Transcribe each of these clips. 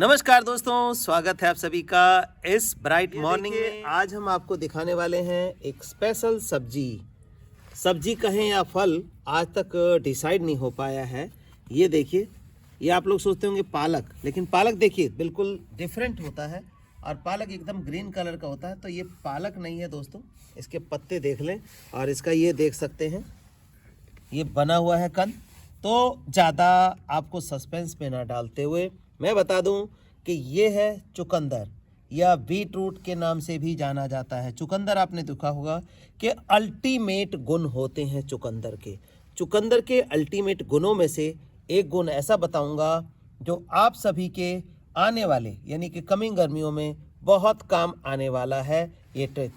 नमस्कार दोस्तों, स्वागत है आप सभी का इस ब्राइट मॉर्निंग में। आज हम आपको दिखाने वाले हैं एक स्पेशल सब्जी कहें या फल, आज तक डिसाइड नहीं हो पाया है। ये देखिए, ये आप लोग सोचते होंगे पालक, लेकिन पालक देखिए बिल्कुल डिफरेंट होता है और पालक एकदम ग्रीन कलर का होता है। तो ये पालक नहीं है दोस्तों, इसके पत्ते देख लें और इसका ये देख सकते हैं, ये बना हुआ है कंद। तो ज़्यादा आपको सस्पेंस में ना डालते हुए मैं बता दूं कि ये है चुकंदर या बीट रूट के नाम से भी जाना जाता है। चुकंदर आपने देखा होगा कि अल्टीमेट गुण होते हैं चुकंदर के अल्टीमेट गुणों में से एक गुण ऐसा बताऊंगा जो आप सभी के आने वाले यानी कि कमिंग गर्मियों में बहुत काम आने वाला है। ये ट्रिक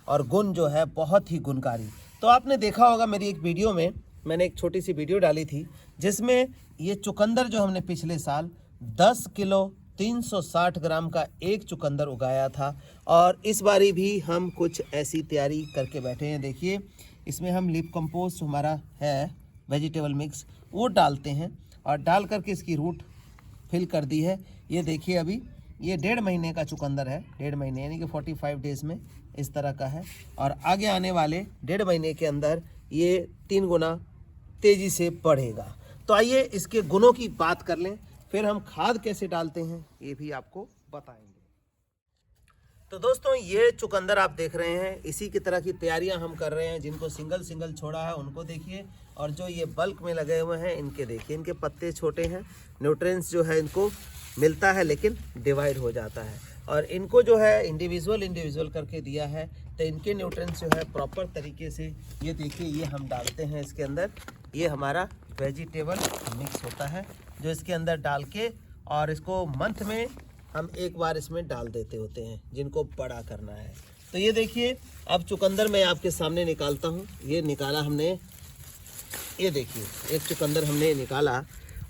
और गुण जो है बहुत ही गुणकारी। तो आपने देखा होगा मेरी एक वीडियो में, मैंने एक छोटी सी वीडियो डाली थी जिसमें ये चुकंदर जो हमने पिछले साल 10 किलो 360 ग्राम का एक चुकंदर उगाया था और इस बारी भी हम कुछ ऐसी तैयारी करके बैठे हैं। देखिए, इसमें हम लीफ कंपोस्ट हमारा है वेजिटेबल मिक्स वो डालते हैं और डाल करके इसकी रूट फिल कर दी है। ये देखिए, अभी ये 1.5 महीने का चुकंदर है, 1.5 महीने यानी कि 45 डेज में इस तरह का है और आगे आने वाले 1.5 महीने के अंदर ये 3 गुना तेज़ी से बढ़ेगा। तो आइए इसके गुणों की बात कर लें, फिर हम खाद कैसे डालते हैं ये भी आपको बताएंगे। तो दोस्तों, ये चुकंदर आप देख रहे हैं, इसी की तरह की तैयारियां हम कर रहे हैं। जिनको सिंगल छोड़ा है उनको देखिए, और जो ये बल्क में लगे हुए हैं इनके देखिए, इनके पत्ते छोटे हैं, न्यूट्रिएंट्स जो है इनको मिलता है लेकिन डिवाइड हो जाता है। और इनको जो है इंडिविजुअल करके दिया है, तो इनके न्यूट्रिएंट्स जो है प्रॉपर तरीके से, ये देखिए, ये हम डालते हैं इसके अंदर। ये हमारा वेजिटेबल मिक्स होता है जो इसके अंदर डाल के, और इसको मंथ में हम एक बार इसमें डाल देते होते हैं जिनको बड़ा करना है। तो ये देखिए, अब चुकंदर मैं आपके सामने निकालता हूँ। ये निकाला हमने, ये देखिए एक चुकंदर हमने निकाला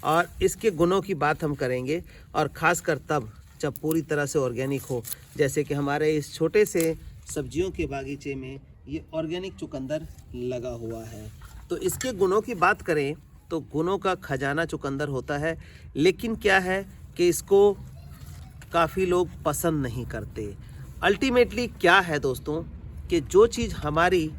और इसके गुणों की बात हम करेंगे, और ख़ासकर तब जब पूरी तरह से ऑर्गेनिक हो। जैसे कि हमारे इस छोटे से सब्जियों के बागीचे में ये ऑर्गेनिक चुकंदर लगा हुआ है। तो इसके गुणों की बात करें तो गुणों का खजाना चुकंदर होता है, लेकिन क्या है कि इसको काफ़ी लोग पसंद नहीं करते। अल्टीमेटली क्या है दोस्तों कि जो चीज़ हमारी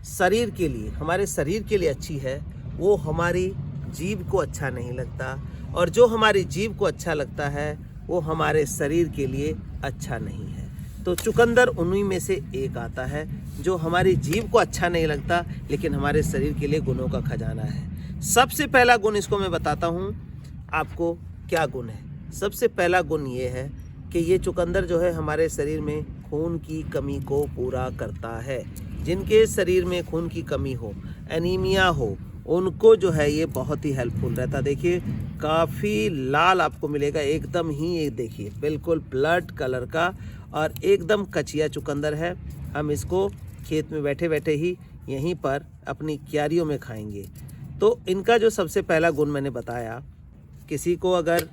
शरीर के लिए, हमारे शरीर के लिए अच्छी है, वो हमारी जीभ को अच्छा नहीं लगता, और जो हमारी जीभ को अच्छा लगता है वो हमारे शरीर के लिए अच्छा नहीं है। तो चुकंदर उन्हीं में से एक आता है जो हमारी जीभ को अच्छा नहीं लगता लेकिन हमारे शरीर के लिए गुणों का खजाना है। सबसे पहला गुण इसको मैं बताता हूँ आपको, क्या गुण है। सबसे पहला गुण ये है कि ये चुकंदर जो है हमारे शरीर में खून की कमी को पूरा करता है। जिनके शरीर में खून की कमी हो, एनीमिया हो, उनको जो है ये बहुत ही हेल्पफुल रहता। देखिए, काफ़ी लाल आपको मिलेगा एकदम ही, ये देखिए बिल्कुल ब्लड कलर का और एकदम कचिया चुकंदर है। हम इसको खेत में बैठे बैठे ही यहीं पर अपनी क्यारियों में खाएंगे। तो इनका जो सबसे पहला गुण मैंने बताया, किसी को अगर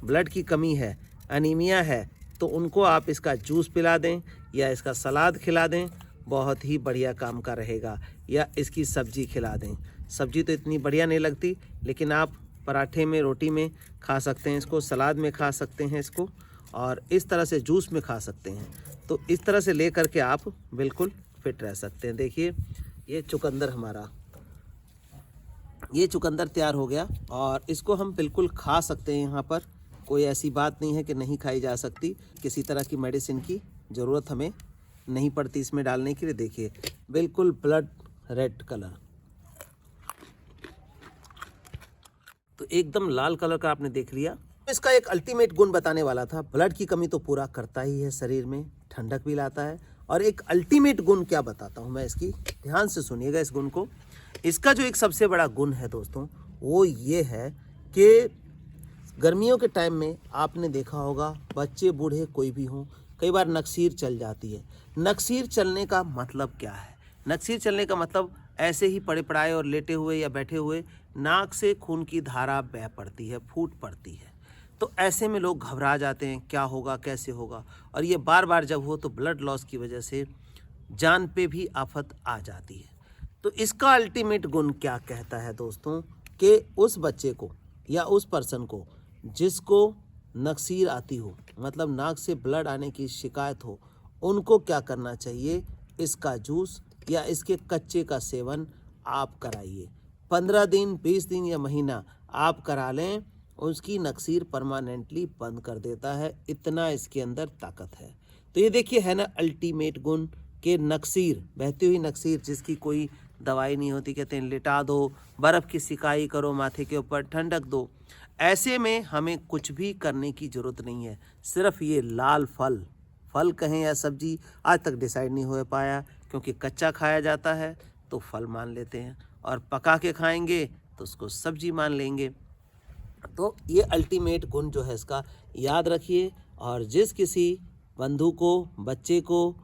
ब्लड की कमी है, एनीमिया है, तो उनको आप इसका जूस पिला दें या इसका सलाद खिला दें, बहुत ही बढ़िया काम का रहेगा। या इसकी सब्जी खिला दें। सब्जी तो इतनी बढ़िया नहीं लगती, लेकिन आप पराठे में, रोटी में खा सकते हैं इसको, सलाद में खा सकते हैं इसको, और इस तरह से जूस में खा सकते हैं। तो इस तरह से ले करके आप बिल्कुल फिट रह सकते हैं। देखिए, ये चुकंदर तैयार हो गया और इसको हम बिल्कुल खा सकते हैं। यहाँ पर कोई ऐसी बात नहीं है कि नहीं खाई जा सकती। किसी तरह की मेडिसिन की ज़रूरत हमें नहीं पड़ती इसमें डालने के लिए। देखिए, बिल्कुल ब्लड रेड कलर, तो एकदम लाल कलर का आपने देख लिया। इसका एक अल्टीमेट गुण बताने वाला था। ब्लड की कमी तो पूरा करता ही है शरीर में, ठंडक भी लाता है। और एक अल्टीमेट गुण क्या बताता हूँ मैं इसकी, ध्यान से सुनिएगा इस गुण को। इसका जो एक सबसे बड़ा गुण है दोस्तों, वो ये है कि गर्मियों के टाइम में आपने देखा होगा, बच्चे बूढ़े कोई भी हों, कई बार नक्सीर चल जाती है। नक्सीर चलने का मतलब क्या है? नक्सीर चलने का मतलब ऐसे ही पड़े पड़ाए और लेटे हुए या बैठे हुए नाक से खून की धारा बह पड़ती है, फूट पड़ती है। तो ऐसे में लोग घबरा जाते हैं, क्या होगा, कैसे होगा। और ये बार बार जब हो तो ब्लड लॉस की वजह से जान पे भी आफत आ जाती है। तो इसका अल्टीमेट गुण क्या कहता है दोस्तों, कि उस बच्चे को या उस पर्सन को जिसको नक्सीर आती हो, मतलब नाक से ब्लड आने की शिकायत हो, उनको क्या करना चाहिए, इसका जूस या इसके कच्चे का सेवन आप कराइए। 15 दिन, 20 दिन या महीना आप करा लें, उसकी नक्सीर परमानेंटली बंद कर देता है, इतना इसके अंदर ताकत है। तो ये देखिए है ना अल्टीमेट गुण के नक्सीर, बहती हुई नक्सीर जिसकी कोई दवाई नहीं होती, कहते हैं लिटा दो, बर्फ़ की सिकाई करो माथे के ऊपर, ठंडक दो। ऐसे में हमें कुछ भी करने की ज़रूरत नहीं है, सिर्फ ये लाल फल कहें या सब्जी आज तक डिसाइड नहीं हो पाया, क्योंकि कच्चा खाया जाता है तो फल मान लेते हैं और पका के खाएंगे तो उसको सब्जी मान लेंगे। तो ये अल्टीमेट गुण जो है इसका याद रखिए, और जिस किसी बंधु को, बच्चे को,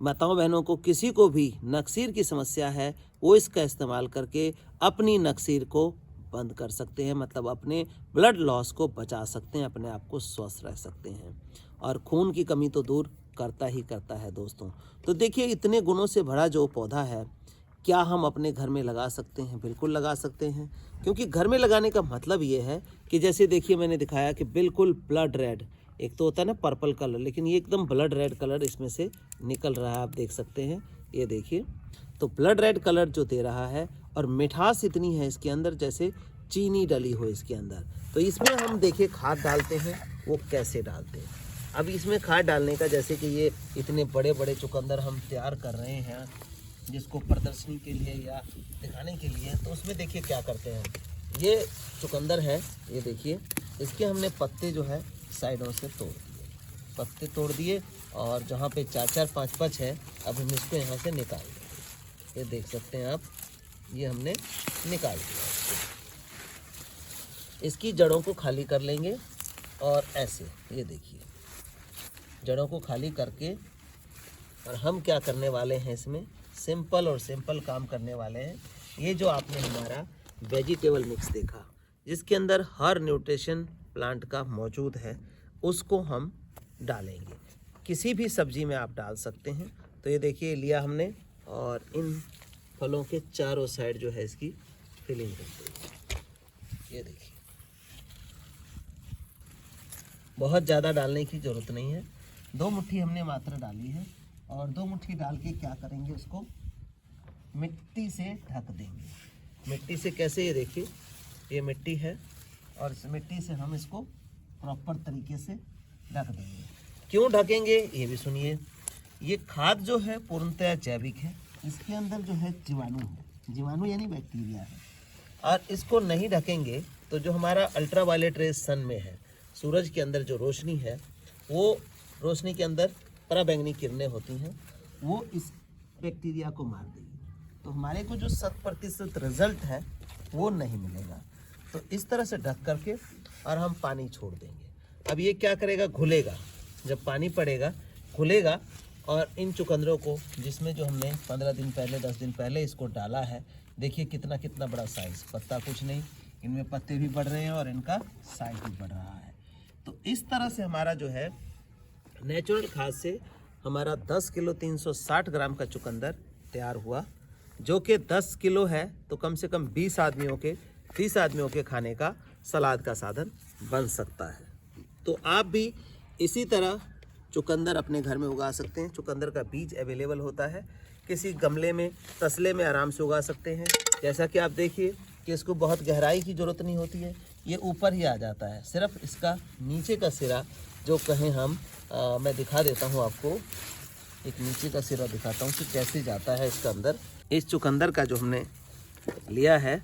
माताओं बहनों को, किसी को भी नक्सीर की समस्या है, वो इसका इस्तेमाल करके अपनी नक्सीर को बंद कर सकते हैं, मतलब अपने ब्लड लॉस को बचा सकते हैं, अपने आप को स्वस्थ रह सकते हैं, और खून की कमी तो दूर करता ही करता है दोस्तों। तो देखिए इतने गुणों से भरा जो पौधा है, क्या हम अपने घर में लगा सकते हैं? बिल्कुल लगा सकते हैं, क्योंकि घर में लगाने का मतलब ये है कि जैसे देखिए मैंने दिखाया कि बिल्कुल ब्लड रेड, एक तो होता है ना पर्पल कलर, लेकिन ये एकदम ब्लड रेड कलर इसमें से निकल रहा है, आप देख सकते हैं, ये देखिए। तो ब्लड रेड कलर जो दे रहा है, और मिठास इतनी है इसके अंदर जैसे चीनी डली हो इसके अंदर। तो इसमें हम देखिए खाद डालते हैं, वो कैसे डालते हैं। अब इसमें खाद डालने का, जैसे कि ये इतने बड़े बड़े चुकंदर हम तैयार कर रहे हैं जिसको प्रदर्शनी के लिए या दिखाने के लिए, तो उसमें देखिए क्या करते हैं। ये चुकंदर है, ये देखिए, इसके हमने पत्ते जो है साइडों से तोड़ दिए, पत्ते तोड़ दिए, और जहाँ पे 4-4, 5-5 है, अब हम इसको यहाँ से निकाल देंगे। ये देख सकते हैं आप, ये हमने निकाल दिया। इसकी जड़ों को खाली कर लेंगे, और ऐसे ये देखिए जड़ों को खाली करके, और हम क्या करने वाले हैं, इसमें सिंपल काम करने वाले हैं। ये जो आपने हमारा वेजिटेबल मिक्स देखा, जिसके अंदर हर न्यूट्रिशन प्लांट का मौजूद है, उसको हम डालेंगे। किसी भी सब्जी में आप डाल सकते हैं। तो ये देखिए लिया हमने, और इन फलों के चारों साइड जो है इसकी फिलिंग करते हैं। ये देखिए, बहुत ज़्यादा डालने की ज़रूरत नहीं है, 2 मुट्ठी हमने मात्र डाली है, और 2 मुट्ठी डाल के क्या करेंगे, उसको मिट्टी से ढक देंगे। मिट्टी से कैसे, ये देखिए ये मिट्टी है, और इस मिट्टी से हम इसको प्रॉपर तरीके से ढक देंगे। क्यों ढकेंगे ये भी सुनिए। ये खाद जो है पूर्णतः जैविक है, इसके अंदर जो है जीवाणु है, जीवाणु यानी बैक्टीरिया है, और इसको नहीं ढकेंगे तो जो हमारा अल्ट्रावायलेट रेज सन में है, सूरज के अंदर जो रोशनी है, वो रोशनी के अंदर पराबैंगनी किरणें होती हैं, वो इस बैक्टीरिया को मार देगी। तो हमारे को जो 100% रिजल्ट है वो नहीं मिलेगा। तो इस तरह से ढक करके, और हम पानी छोड़ देंगे। अब ये क्या करेगा, घुलेगा, जब पानी पड़ेगा घुलेगा, और इन चुकंदरों को, जिसमें जो हमने 15 दिन पहले, 10 दिन पहले इसको डाला है, देखिए कितना कितना बड़ा साइज़, पत्ता कुछ नहीं, इनमें पत्ते भी बढ़ रहे हैं और इनका साइज भी बढ़ रहा है। तो इस तरह से हमारा जो है नेचुरल खाद से हमारा 10 किलो 360 ग्राम का चुकंदर तैयार हुआ, जो कि 10 किलो है तो कम से कम 20 आदमियों के, 30 आदमियों के खाने का, सलाद का साधन बन सकता है। तो आप भी इसी तरह चुकंदर अपने घर में उगा सकते हैं। चुकंदर का बीज अवेलेबल होता है, किसी गमले में, तसले में आराम से उगा सकते हैं। जैसा कि आप देखिए कि इसको बहुत गहराई की ज़रूरत नहीं होती है, ये ऊपर ही आ जाता है। सिर्फ इसका नीचे का सिरा जो कहें हम, मैं दिखा देता हूँ आपको, एक नीचे का सिरा दिखाता हूँ कि कैसे जाता है इसका अंदर। इस चुकंदर का जो हमने लिया है,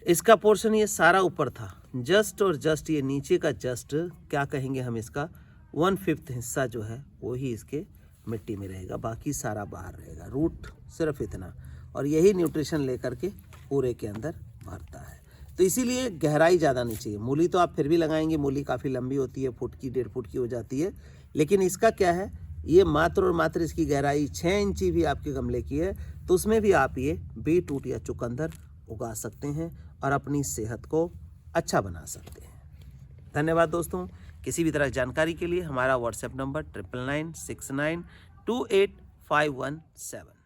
इसका पोर्शन ये सारा ऊपर था, जस्ट और जस्ट ये नीचे का जस्ट क्या कहेंगे हम, इसका 1/5 हिस्सा जो है वो ही इसके मिट्टी में रहेगा, बाकी सारा बाहर रहेगा। रूट सिर्फ इतना, और यही न्यूट्रिशन लेकर के पूरे के अंदर भरता है। तो इसीलिए गहराई ज़्यादा नहीं चाहिए। मूली तो आप फिर भी लगाएंगे, मूली काफ़ी लंबी होती है, फुट की, 1.5 फुट की हो जाती है, लेकिन इसका क्या है, ये मात्र और मात्र इसकी गहराई 6 इंची भी आपके गमले की है, तो उसमें भी आप ये बीटरूट या चुकंदर उगा सकते हैं और अपनी सेहत को अच्छा बना सकते हैं। धन्यवाद दोस्तों। किसी भी तरह की जानकारी के लिए हमारा व्हाट्सएप नंबर 9996928517।